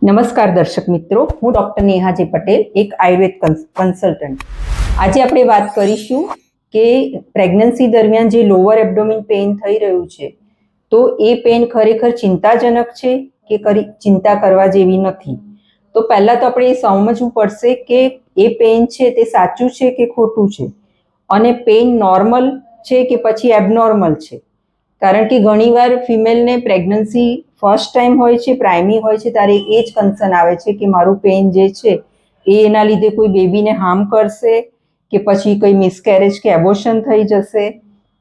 નમસ્કાર દર્શક મિત્રો, હું ડૉક્ટર નેહા જે પટેલ, એક આયુર્વેદ કન્સલ્ટન્ટ. આજે આપણે વાત કરીશું કે પ્રેગ્નન્સી દરમિયાન જે લોઅર એબ્ડોમિન પેઇન થઈ રહ્યું છે, તો એ પેઇન ખરેખર ચિંતાજનક છે કે ચિંતા કરવા જેવી નથી. તો પહેલાં તો આપણે એ સમજવું પડશે કે એ પેઇન છે તે સાચું છે કે ખોટું છે, અને પેઇન નોર્મલ છે કે પછી એબનોર્મલ છે. કારણ કે ઘણીવાર ફિમેલને પ્રેગ્નન્સી ફર્સ્ટ ટાઈમ હોય છે, પ્રાઇમી હોય છે, ત્યારે એ જ કન્સર્ન આવે છે કે મારું પેઇન જે છે એ એના લીધે કોઈ બેબીને હાર્મ કરશે કે પછી કોઈ મિસકેરેજ કે એબોર્શન થઈ જશે.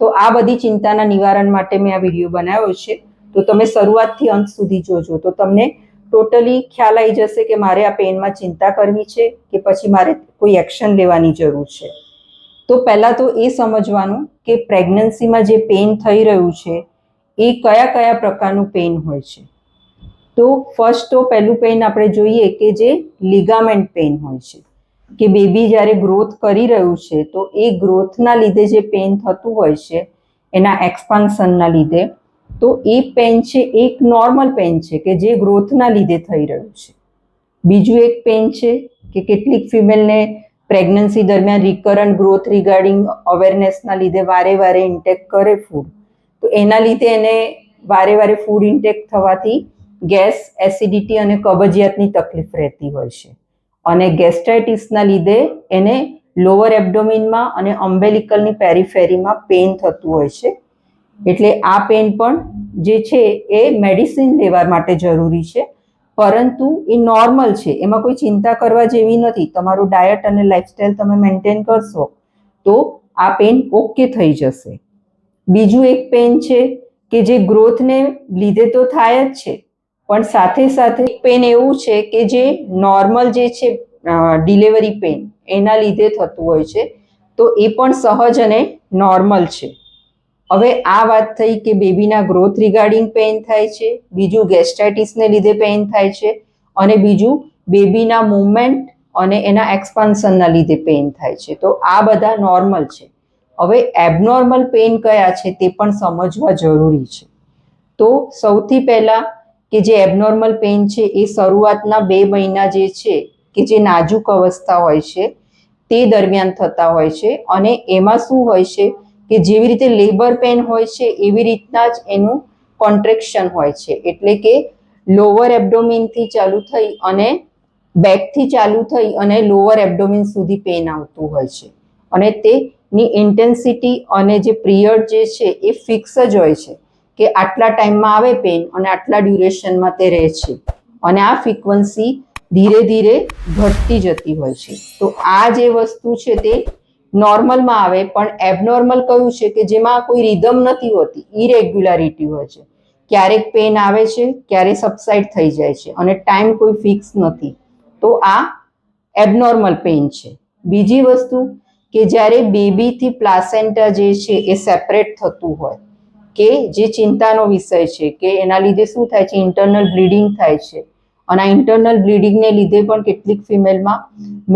તો આ બધી ચિંતાના નિવારણ માટે મેં આ વિડીયો બનાવ્યો છે. તો તમે શરૂઆતથી અંત સુધી જોજો તો તમને ટોટલી ખ્યાલ આવી જશે કે મારે આ પેઇનમાં ચિંતા કરવી છે કે પછી મારે કોઈ એક્શન લેવાની જરૂર છે. તો પહેલાં તો એ સમજવાનું કે પ્રેગ્નન્સીમાં જે પેઇન થઈ રહ્યું છે એ કયા કયા પ્રકારનું પેઇન હોય છે. તો ફર્સ્ટ તો પહેલું પેઇન આપણે જોઈએ કે જે લિગામેન્ટ પેઇન હોય છે, કે બેબી જ્યારે ગ્રોથ કરી રહ્યું છે તો એ ગ્રોથના લીધે જે પેઇન થતું હોય છે, એના એક્સપાન્શનના લીધે, તો એ પેઇન છે એક નોર્મલ પેઇન છે કે જે ગ્રોથના લીધે થઈ રહ્યું છે. બીજું એક પેઇન છે કે કેટલીક ફિમેલને પ્રેગ્નન્સી દરમિયાન રિકરન્ટ ગ્રોથ રિગાર્ડિંગ અવેરનેસના લીધે વારે વારે ઇન્ટેક કરે ફૂડ, તો એના લીધે એને વારે વારે ફૂડ ઇન્ટેક થવાથી ગેસ, એસિડિટી અને કબજિયાતની તકલીફ રહેતી હોય છે. અને ગેસ્ટ્રાઇટિસના લીધે એને લોઅર એબ્ડોમિનમાં અને અમ્બેલિકલની પેરીફેરીમાં પેઇન થતું હોય છે. એટલે આ પેઇન પણ જે છે એ મેડિસિન લેવા માટે જરૂરી છે, પરંતુ એ નોર્મલ છે, એમાં કોઈ ચિંતા કરવા જેવી નથી. તમારું ડાયટ અને લાઇફસ્ટાઇલ તમે મેન્ટેન કરશો તો આ પેઇન ઓકે થઈ જશે. બીજું એક પેઇન છે કે જે ગ્રોથને લીધે તો થાય જ છે, પણ સાથે સાથે પેઇન એવું છે કે જે નોર્મલ જે છે ડિલિવરી પેઇન એના લીધે થતું હોય છે, તો એ પણ સહજ અને નોર્મલ છે. હવે આ વાત થઈ કે બેબીના ગ્રોથ રિગાર્ડિંગ પેઇન થાય છે, બીજું ગેસ્ટ્રાઇટિસને લીધે પેઇન થાય છે, અને બીજું બેબીના મૂવમેન્ટ અને એના એક્સપાન્શનના લીધે પેઇન થાય છે. તો આ બધા નોર્મલ છે. હવે એબનોર્મલ પેઇન કયા છે તે પણ સમજવા જરૂરી છે. તો સૌથી પહેલાં કે જે એબનોર્મલ પેઇન છે એ શરૂઆતના 2 મહિના જે છે કે જે નાજુક અવસ્થા હોય છે તે દરમિયાન થતા હોય છે. અને એમાં શું હોય છે કે જેવી રીતે લેબર પેઇન હોય છે એવી રીતના જ એનું કોન્ટ્રેક્શન હોય છે. એટલે કે લોઅર એબ્ડોમિનથી ચાલુ થઈ અને બેકથી ચાલુ થઈ અને લોઅર એબ્ડોમિન સુધી પેઇન આવતું હોય છે. અને તેની ઇન્ટેન્સિટી અને જે પિરિયડ જે છે એ ફિક્સ જ હોય છે કે આટલા ટાઈમમાં આવે પેઇન અને આટલા ડ્યુરેશનમાં તે રહે છે, અને આ ફ્રીક્વન્સી ધીરે ધીરે ઘટતી જતી હોય છે. તો આ જે વસ્તુ છે તે નોર્મલમાં આવે, પણ એબનોર્મલ કયું છે કે જેમાં કોઈ રિધમ નથી હોતી, ઇરેગ્યુલારિટી હોય છે. ક્યારેક પેઇન આવે છે, ક્યારેક સબસાઇડ થઈ જાય છે, અને ટાઈમ કોઈ ફિક્સ નથી. તો આ એબનોર્મલ પેઇન છે. બીજી વસ્તુ કે જ્યારે બેબીથી પ્લાસેન્ટા જે છે એ સેપરેટ થતું હોય, કે જે ચિંતાનો વિષય છે કે એના લીધે શું થાય છે, ઇન્ટરનલ બ્લીડિંગ થાય છે, અને આ ઇન્ટરનલ બ્લીડિંગને લીધે પણ કેટલીક ફિમેલમાં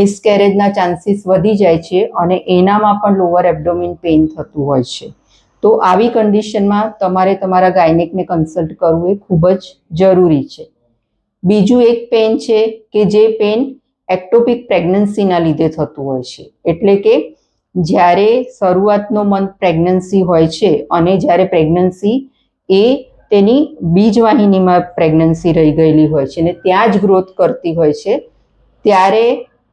મિસકેરેજના ચાન્સીસ વધી જાય છે, અને એનામાં પણ લોઅર એબ્ડોમિન પેઇન થતું હોય છે. તો આવી કન્ડિશનમાં તમારે તમારા ગાયનેકને કન્સલ્ટ કરવું એ ખૂબ જ જરૂરી છે. બીજું એક પેઇન છે કે જે પેઇન એક્ટોપિક પ્રેગ્નન્સીના લીધે થતું હોય છે. એટલે કે જ્યારે શરૂઆતનો મંથ પ્રેગ્નન્સી હોય છે અને જ્યારે પ્રેગ્નન્સી એ તેની બીજવાહિનીમાં પ્રેગ્નન્સી રહી ગયેલી હોય છે અને ત્યાં જ ગ્રોથ કરતી હોય છે, ત્યારે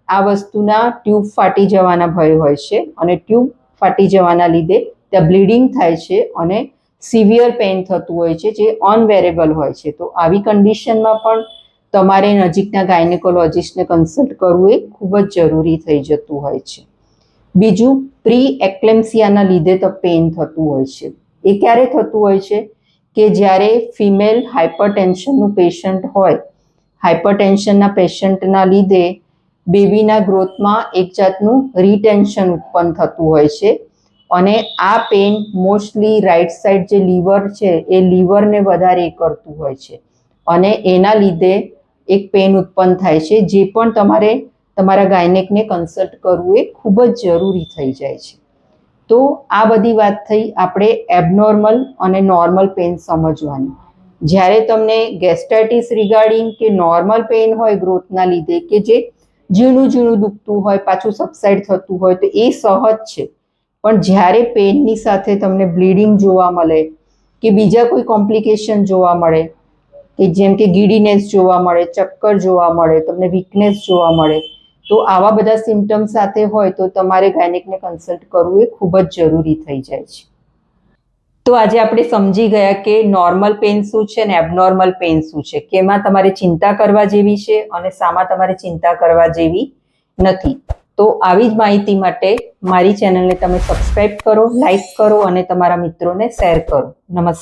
આ વસ્તુના ટ્યુબ ફાટી જવાના ભય હોય છે, અને ટ્યુબ ફાટી જવાના લીધે ત્યાં બ્લીડિંગ થાય છે અને સિવિયર પેઇન થતું હોય છે, જે અનવેરેબલ હોય છે. તો આવી કન્ડિશનમાં પણ તમારે નજીકના ગાયનેકોલોજિસ્ટને કન્સલ્ટ કરવું એ ખૂબ જ જરૂરી થઈ જતું હોય છે. બીજું, પ્રી એક્લેમ્સિયાના લીધે તો પેઇન થતું હોય છે. એ ક્યારે થતું હોય છે કે જ્યારે ફિમેલ હાઇપરટેન્શનનું પેશન્ટ હોય, હાઇપરટેન્શનના પેશન્ટના લીધે બેબીના ગ્રોથમાં એક જાતનું રીટેન્શન ઉત્પન્ન થતું હોય છે, અને આ પેઇન મોસ્ટલી રાઇટ સાઇડ જે લીવર છે એ લીવરને વધારે એ કરતું હોય છે, અને એના લીધે એક પેઇન ઉત્પન્ન થાય છે, જે પણ તમારે તમારા ગાયનેકને કન્સલ્ટ કરવું એ ખૂબ જ જરૂરી થઈ જાય છે. તો આ બધી વાત થઈ આપણે એબનોર્મલ અને નોર્મલ પેઇન સમજવાની. જ્યારે તમને ગેસ્ટ્રાઇટિસ રિગાર્ડિંગ કે નોર્મલ પેઇન હોય ગ્રોથના લીધે કે જે ઝીણું ઝીણું દુખતું હોય પાછું સબસાઇડ થતું હોય તો એ સહજ છે. પણ જ્યારે પેઇનની સાથે તમને બ્લીડિંગ જોવા મળે કે બીજા કોઈ કોમ્પ્લિકેશન જોવા મળે કે જેમ કે ગીડીનેસ જોવા મળે, ચક્કર જોવા મળે, તમને વીકનેસ જોવા મળે, તો આવા બધા સિમ્ટમ્સ સાથે હોય તો તમારે ગાયનેકને કન્સલ્ટ કરવું એ ખૂબ જ જરૂરી થઈ જાય છે. તો આજે આપણે સમજી ગયા કે નોર્મલ પેઇન શું છે ને એબનોર્મલ પેઇન શું છે, કેમાં તમારે ચિંતા કરવા જેવી છે અને શામાં તમારે ચિંતા કરવા જેવી નથી. તો આવી જ માહિતી માટે મારી ચેનલને તમે સબસ્ક્રાઇબ કરો, લાઈક કરો અને તમારા મિત્રોને શેર કરો. નમસ્કાર.